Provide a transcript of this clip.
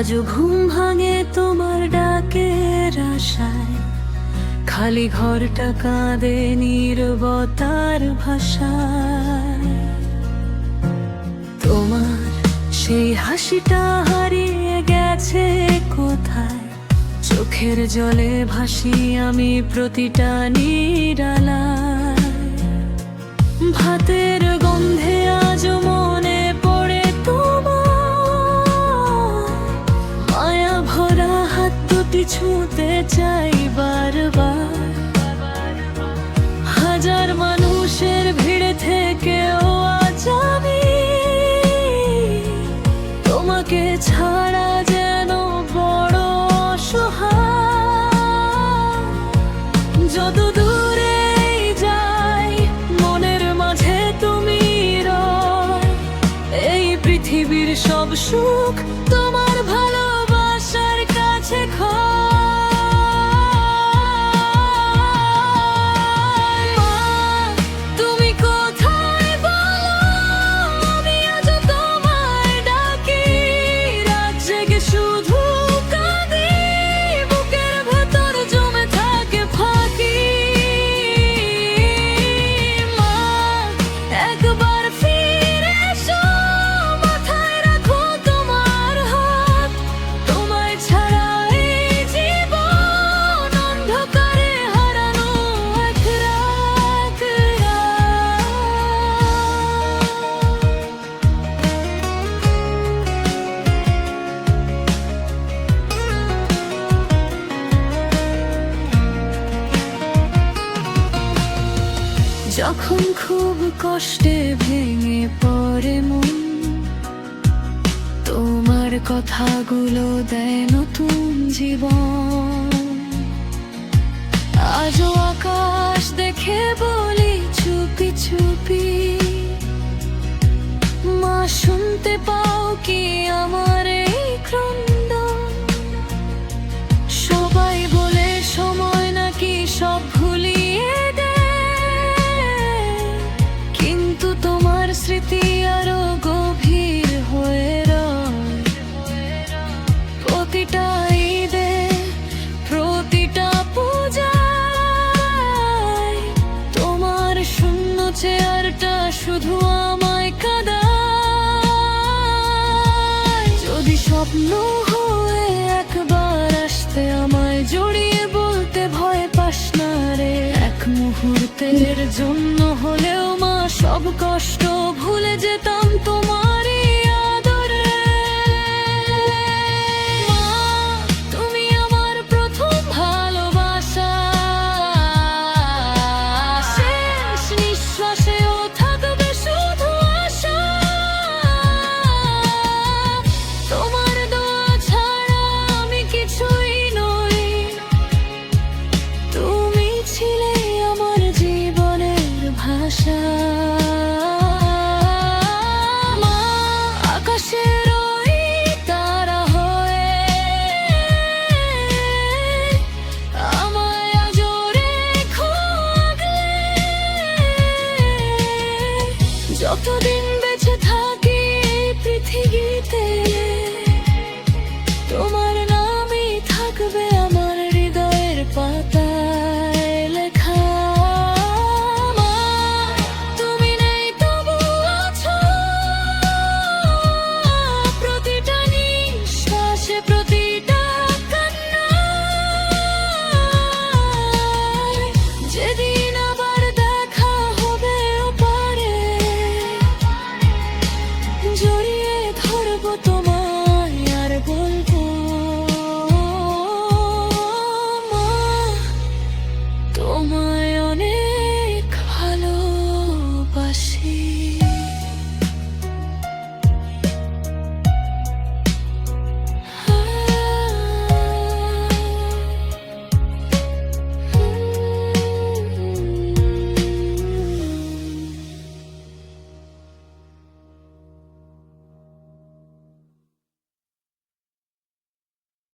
আজও ঘুম ভাঙে তোমার ডাকের আশায়, খালি ঘরটা কাঁদে নীরবতার ভাষায়। তোমার সেই হাসিটা হারিয়ে গেছে কোথায়, চোখের জলে ভাসি আমি প্রতিটা নিরালায়। ভাতের গন্ধে আজও মনে পড়ে তোমার, মায়া ভরা হাত দুটি ছুঁতে চাই বারবার। হাজার মানুষের ভিড় থেকেও আজ আমি তোমাকে ছাড়া যেন বড় অসহায়। যত দূরে যাই মনের মাঝে তুমি রয়, এই পৃথিবীর সব সুখ তোমার ভালোবাসার কাছে যখন খুব কষ্টে ভেঙে পড়ে মন, তোমার কথাগুলো দেয় নতুন জীবন। আজও আকাশ দেখে বলি চুপি চুপি, মা শুনতে পাও কি আমার এই ক্রন্দন? সবাই বলে সময় নাকি সব ভুলিয়ে দেয়, কিন্তু তোমার স্মৃতি আরো গভীর হয়ে রয়। প্রতিটা ঈদে প্রতিটা পূজায় তোমার শূন্য চেয়ারটা শুধু আমায় কাঁদায়। যদি স্বপ্ন হয়ে একবার আসতে আমায় জড়িয়ে বলতে ভয় পাস না রে, এক মুহূর্তের জন্য হলেও মা সব কষ্ট ভুলে যেতাম তোমার।